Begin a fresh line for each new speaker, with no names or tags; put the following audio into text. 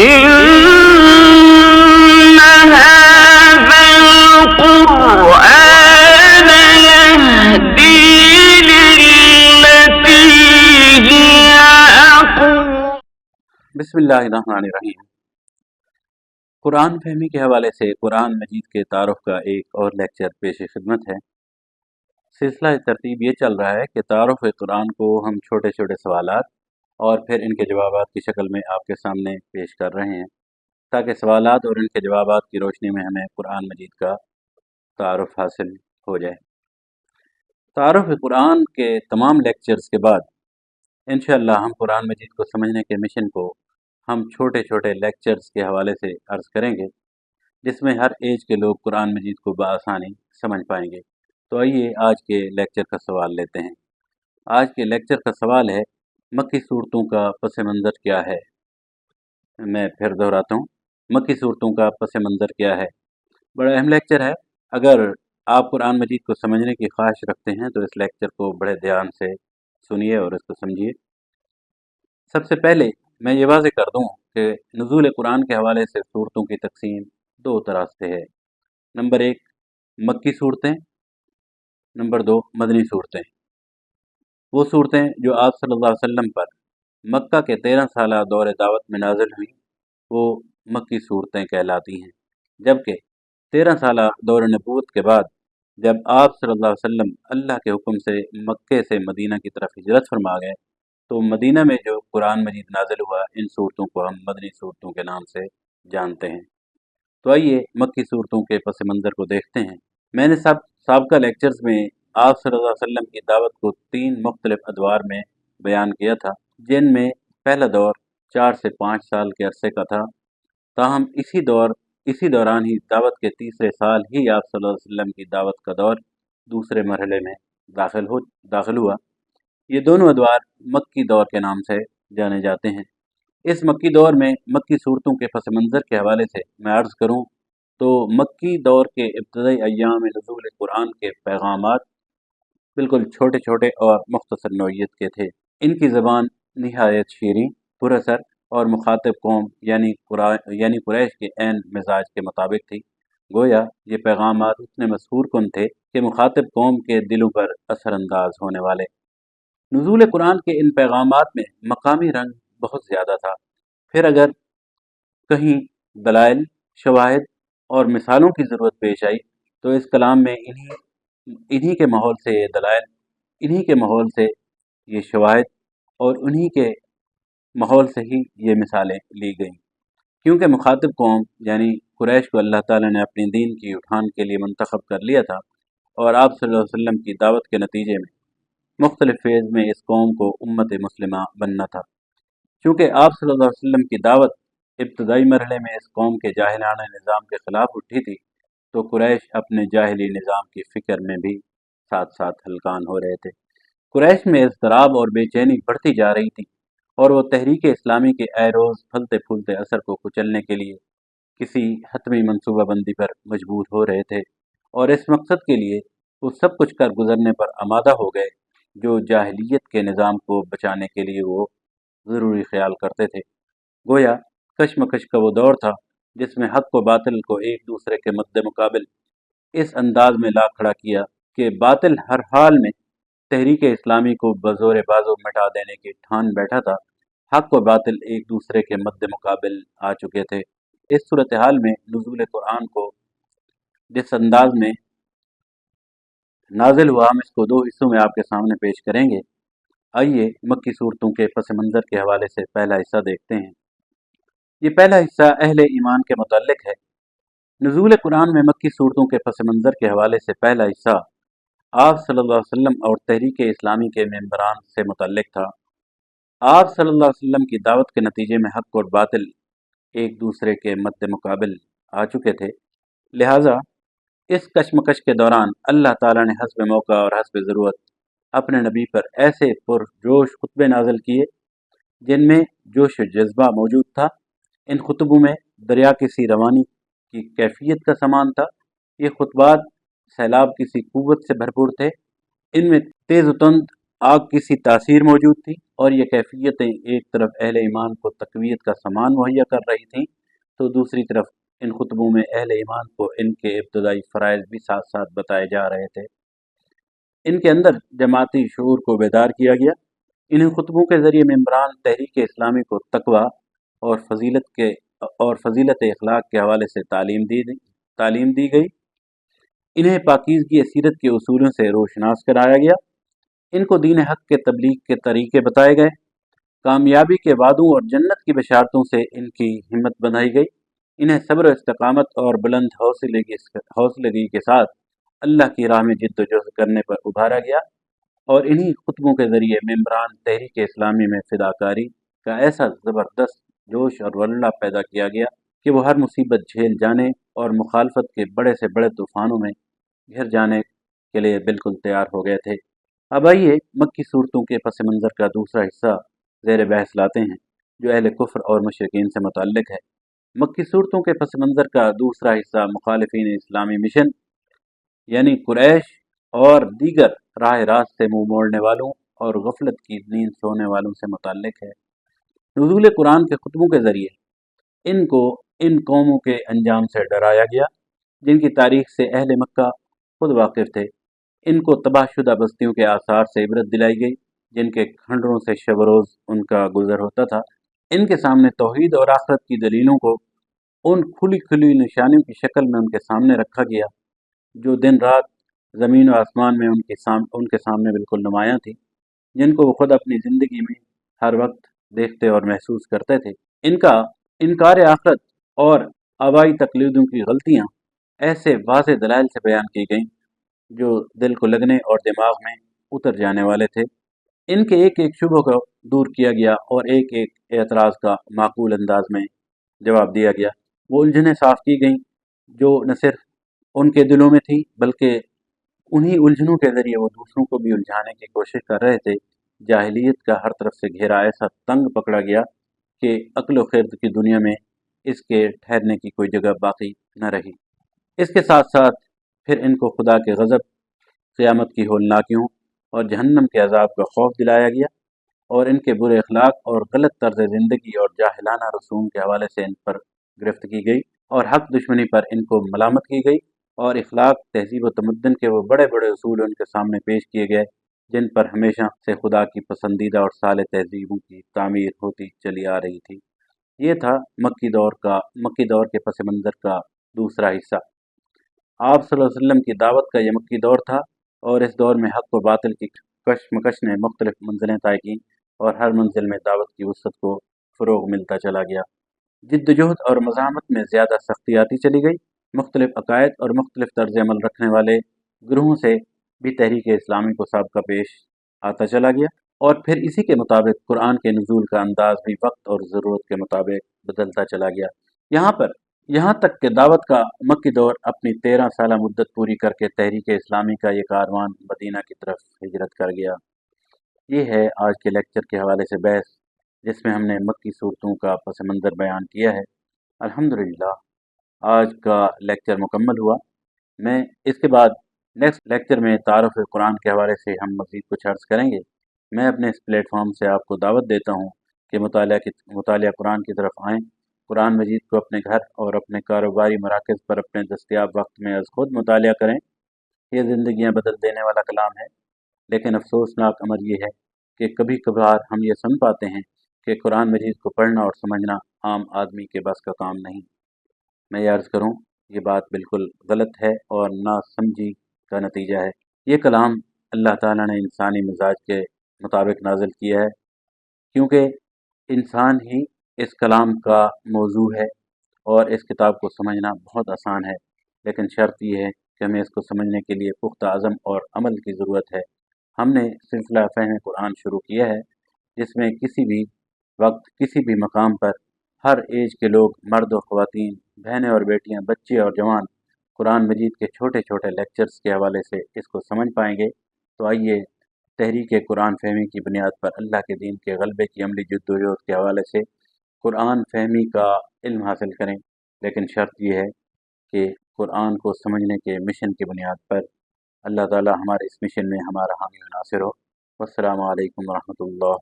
إن هذا القرآن يهدي للتي هي أقوم.
بسم اللہ الرحمن الرحیم. قرآن فہمی کے حوالے سے قرآن مجید کے تعارف کا ایک اور لیکچر پیش خدمت ہے. سلسلہ ترتیب یہ چل رہا ہے کہ تعارف قرآن کو ہم چھوٹے چھوٹے سوالات اور پھر ان کے جوابات کی شکل میں آپ کے سامنے پیش کر رہے ہیں تاکہ سوالات اور ان کے جوابات کی روشنی میں ہمیں قرآن مجید کا تعارف حاصل ہو جائے. تعارف قرآن کے تمام لیکچرز کے بعد انشاءاللہ ہم قرآن مجید کو سمجھنے کے مشن کو ہم چھوٹے چھوٹے لیکچرز کے حوالے سے عرض کریں گے جس میں ہر ایج کے لوگ قرآن مجید کو بآسانی سمجھ پائیں گے. تو آئیے آج کے لیکچر کا سوال لیتے ہیں. آج کے لیکچر کا سوال ہے مکی صورتوں کا پس منظر کیا ہے. میں پھر دہراتا ہوں، مکی صورتوں کا پس منظر کیا ہے. بڑا اہم لیکچر ہے. اگر آپ قرآن مجید کو سمجھنے کی خواہش رکھتے ہیں تو اس لیکچر کو بڑے دھیان سے سنیے اور اس کو سمجھیے. سب سے پہلے میں یہ واضح کر دوں کہ نزول قرآن کے حوالے سے صورتوں کی تقسیم دو طرح سے ہے. نمبر ایک مکی صورتیں، نمبر دو مدنی صورتیں. وہ صورتیں جو آپ صلی اللہ علیہ وسلم پر مکہ کے 13 سالہ دور دعوت میں نازل ہوئیں وہ مکی صورتیں کہلاتی ہیں، جبکہ 13 سالہ دور نبوت کے بعد جب آپ صلی اللہ علیہ وسلم اللہ کے حکم سے مکے سے مدینہ کی طرف ہجرت فرما گئے تو مدینہ میں جو قرآن مجید نازل ہوا ان صورتوں کو ہم مدنی صورتوں کے نام سے جانتے ہیں. تو آئیے مکی صورتوں کے پس منظر کو دیکھتے ہیں. میں نے سابقہ لیکچرز میں آپ صلی اللہ علیہ وسلم کی دعوت کو 3 مختلف ادوار میں بیان کیا تھا، جن میں پہلا دور 4 سے 5 سال کے عرصے کا تھا. تاہم اسی دوران ہی دعوت کے تیسرے سال ہی آپ صلی اللہ علیہ وسلم کی دعوت کا دور دوسرے مرحلے میں داخل ہوا. یہ دونوں ادوار مکی دور کے نام سے جانے جاتے ہیں. اس مکی دور میں مکی صورتوں کے پس منظر کے حوالے سے میں عرض کروں تو مکی دور کے ابتدائی ایام نزول قرآن کے پیغامات بالکل چھوٹے چھوٹے اور مختصر نوعیت کے تھے. ان کی زبان نہایت شیریں، پر اثر اور مخاطب قوم یعنی قریش کے عین مزاج کے مطابق تھی. گویا یہ پیغامات اتنے مسحور کن تھے کہ مخاطب قوم کے دلوں پر اثر انداز ہونے والے. نزول قرآن کے ان پیغامات میں مقامی رنگ بہت زیادہ تھا. پھر اگر کہیں دلائل، شواہد اور مثالوں کی ضرورت پیش آئی تو اس کلام میں انہی کے ماحول سے یہ دلائل، انہی کے ماحول سے یہ شواہد اور انہی کے ماحول سے ہی یہ مثالیں لی گئیں، کیونکہ مخاطب قوم یعنی قریش کو اللہ تعالیٰ نے اپنے دین کی اٹھان کے لیے منتخب کر لیا تھا اور آپ صلی اللہ علیہ وسلم کی دعوت کے نتیجے میں مختلف فیز میں اس قوم کو امت مسلمہ بننا تھا. چونکہ آپ صلی اللہ علیہ وسلم کی دعوت ابتدائی مرحلے میں اس قوم کے جاہلانہ نظام کے خلاف اٹھی تھی تو قریش اپنے جاہلی نظام کی فکر میں بھی ساتھ ساتھ ہلکان ہو رہے تھے. قریش میں اضطراب اور بے چینی بڑھتی جا رہی تھی اور وہ تحریک اسلامی کے اے روز پھلتے پھولتے اثر کو کچلنے کے لیے کسی حتمی منصوبہ بندی پر مجبور ہو رہے تھے اور اس مقصد کے لیے وہ سب کچھ کر گزرنے پر آمادہ ہو گئے جو جاہلیت کے نظام کو بچانے کے لیے وہ ضروری خیال کرتے تھے. گویا کشمکش کا وہ دور تھا جس میں حق و باطل کو ایک دوسرے کے مد مقابل اس انداز میں لا کھڑا کیا کہ باطل ہر حال میں تحریک اسلامی کو بزور بازو مٹا دینے کی ٹھان بیٹھا تھا. حق و باطل ایک دوسرے کے مد مقابل آ چکے تھے. اس صورتحال میں نزول قرآن کو جس انداز میں نازل ہوا ہم اس کو 2 حصوں میں آپ کے سامنے پیش کریں گے. آئیے مکی صورتوں کے پس منظر کے حوالے سے پہلا حصہ دیکھتے ہیں. یہ پہلا حصہ اہل ایمان کے متعلق ہے. نزول قرآن میں مکی صورتوں کے پس منظر کے حوالے سے پہلا حصہ آپ صلی اللہ علیہ وسلم اور تحریک اسلامی کے ممبران سے متعلق تھا. آپ صلی اللہ علیہ وسلم کی دعوت کے نتیجے میں حق اور باطل ایک دوسرے کے مد مقابل آ چکے تھے. لہٰذا اس کشمکش کے دوران اللہ تعالیٰ نے حسب موقع اور حسب ضرورت اپنے نبی پر ایسے پرجوش خطبے نازل کیے جن میں جوش و جذبہ موجود تھا. ان خطبوں میں دریا کی سی روانی کی کیفیت کا سامان تھا. یہ خطبات سیلاب کی سی قوت سے بھرپور تھے. ان میں تیز و تند آگ کی سی تاثیر موجود تھی اور یہ کیفیتیں ایک طرف اہل ایمان کو تقویت کا سامان مہیا کر رہی تھیں، تو دوسری طرف ان خطبوں میں اہل ایمان کو ان کے ابتدائی فرائض بھی ساتھ ساتھ بتائے جا رہے تھے۔ ان کے اندر جماعتی شعور کو بیدار کیا گیا۔ انہیں خطبوں کے ذریعے ممبران تحریک اسلامی کو تقویٰ اور فضیلت اخلاق کے حوالے سے تعلیم دی گئی۔ انہیں پاکیزگی سیرت کے اصولوں سے روشناس کرایا گیا۔ ان کو دین حق کے تبلیغ کے طریقے بتائے گئے۔ کامیابی کے وعدوں اور جنت کی بشارتوں سے ان کی ہمت بندھائی گئی۔ انہیں صبر و استقامت اور بلند حوصلگی کے ساتھ اللہ کی راہ میں جد و جہد کرنے پر ابھارا گیا، اور انہی خطبوں کے ذریعے ممبران تحریک اسلامی میں فداکاری کا ایسا زبردست جوش اور ولولہ پیدا کیا گیا کہ وہ ہر مصیبت جھیل جانے اور مخالفت کے بڑے سے بڑے طوفانوں میں گھر جانے کے لیے بالکل تیار ہو گئے تھے۔ اب آئیے مکی صورتوں کے پس منظر کا دوسرا حصہ زیر بحث لاتے ہیں، جو اہل کفر اور مشرکین سے متعلق ہے۔ مکی صورتوں کے پس منظر کا دوسرا حصہ مخالفین اسلامی مشن یعنی قریش اور دیگر راہ راست سے منہ موڑنے والوں اور غفلت کی نیند سونے والوں سے متعلق ہے۔ نزول قرآن کے خطبوں کے ذریعے ان کو ان قوموں کے انجام سے ڈرایا گیا جن کی تاریخ سے اہل مکہ خود واقف تھے۔ ان کو تباہ شدہ بستیوں کے آثار سے عبرت دلائی گئی جن کے کھنڈروں سے شب و روز ان کا گزر ہوتا تھا۔ ان کے سامنے توحید اور آخرت کی دلیلوں کو ان کھلی کھلی نشانیوں کی شکل میں ان کے سامنے رکھا گیا جو دن رات زمین و آسمان میں ان کے سامنے بالکل نمایاں تھی، جن کو وہ خود اپنی زندگی میں ہر وقت دیکھتے اور محسوس کرتے تھے۔ ان کا انکار آخرت اور آبائی تقلیدوں کی غلطیاں ایسے واضح دلائل سے بیان کی گئیں جو دل کو لگنے اور دماغ میں اتر جانے والے تھے۔ ان کے ایک ایک شبہ کو دور کیا گیا اور ایک ایک اعتراض کا معقول انداز میں جواب دیا گیا۔ وہ الجھنیں صاف کی گئیں جو نہ صرف ان کے دلوں میں تھی بلکہ انہی الجھنوں کے ذریعے وہ دوسروں کو بھی الجھانے کی کوشش کر رہے تھے۔ جاہلیت کا ہر طرف سے گھیرا ایسا تنگ پکڑا گیا کہ عقل و خرد کی دنیا میں اس کے ٹھہرنے کی کوئی جگہ باقی نہ رہی۔ اس کے ساتھ ساتھ پھر ان کو خدا کے غضب، قیامت کی ہولناکیوں اور جہنم کے عذاب کا خوف دلایا گیا، اور ان کے برے اخلاق اور غلط طرز زندگی اور جاہلانہ رسوم کے حوالے سے ان پر گرفت کی گئی، اور حق دشمنی پر ان کو ملامت کی گئی، اور اخلاق، تہذیب و تمدن کے وہ بڑے بڑے اصول ان کے سامنے پیش کیے گئے جن پر ہمیشہ سے خدا کی پسندیدہ اور صالح تہذیبوں کی تعمیر ہوتی چلی آ رہی تھی۔ یہ تھا مکی دور کے پس منظر کا دوسرا حصہ۔ آپ صلی اللہ علیہ وسلم کی دعوت کا یہ مکی دور تھا، اور اس دور میں حق و باطل کی کشمکش نے مختلف منزلیں طے کیں، اور ہر منزل میں دعوت کی وسعت کو فروغ ملتا چلا گیا۔ جد و جہد اور مزاحمت میں زیادہ سختی آتی چلی گئی۔ مختلف عقائد اور مختلف طرز عمل رکھنے والے گروہوں سے بھی تحریک اسلامی کو سابقہ پیش آتا چلا گیا، اور پھر اسی کے مطابق قرآن کے نزول کا انداز بھی وقت اور ضرورت کے مطابق بدلتا چلا گیا۔ یہاں تک کہ دعوت کا مکی دور اپنی 13 سالہ مدت پوری کر کے تحریک اسلامی کا یہ کاروان مدینہ کی طرف ہجرت کر گیا۔ یہ ہے آج کے لیکچر کے حوالے سے بحث جس میں ہم نے مکی صورتوں کا پس منظر بیان کیا ہے۔ الحمدللہ آج کا لیکچر مکمل ہوا۔ میں اس کے بعد نیکسٹ لیکچر میں تعارف قرآن کے حوالے سے ہم مزید کچھ عرض کریں گے۔ میں اپنے اس پلیٹ فارم سے آپ کو دعوت دیتا ہوں کہ مطالعہ قرآن کی طرف آئیں، قرآن مجید کو اپنے گھر اور اپنے کاروباری مراکز پر اپنے دستیاب وقت میں از خود مطالعہ کریں۔ یہ زندگیاں بدل دینے والا کلام ہے، لیکن افسوسناک امر یہ ہے کہ کبھی کبھار ہم یہ سن پاتے ہیں کہ قرآن مجید کو پڑھنا اور سمجھنا عام آدمی کے بس کا کام نہیں۔ میں یہ عرض کروں یہ بات بالکل غلط ہے اور نا سمجھی کا نتیجہ ہے۔ یہ کلام اللہ تعالیٰ نے انسانی مزاج کے مطابق نازل کیا ہے، کیونکہ انسان ہی اس کلام کا موضوع ہے، اور اس کتاب کو سمجھنا بہت آسان ہے، لیکن شرط یہ ہے کہ ہمیں اس کو سمجھنے کے لیے پختہ عزم اور عمل کی ضرورت ہے۔ ہم نے سلسلہ فہم قرآن شروع کیا ہے جس میں کسی بھی وقت کسی بھی مقام پر ہر ایج کے لوگ، مرد و خواتین، بہنیں اور بیٹیاں، بچے اور جوان قرآن مجید کے چھوٹے چھوٹے لیکچرز کے حوالے سے اس کو سمجھ پائیں گے۔ تو آئیے تحریک قرآن فہمی کی بنیاد پر اللہ کے دین کے غلبے کی عملی جد و جہد کے حوالے سے قرآن فہمی کا علم حاصل کریں، لیکن شرط یہ ہے کہ قرآن کو سمجھنے کے مشن کی بنیاد پر۔ اللہ تعالی ہمارے اس مشن میں ہمارا حامی و ناصر ہو۔ والسلام علیکم ورحمۃ اللہ۔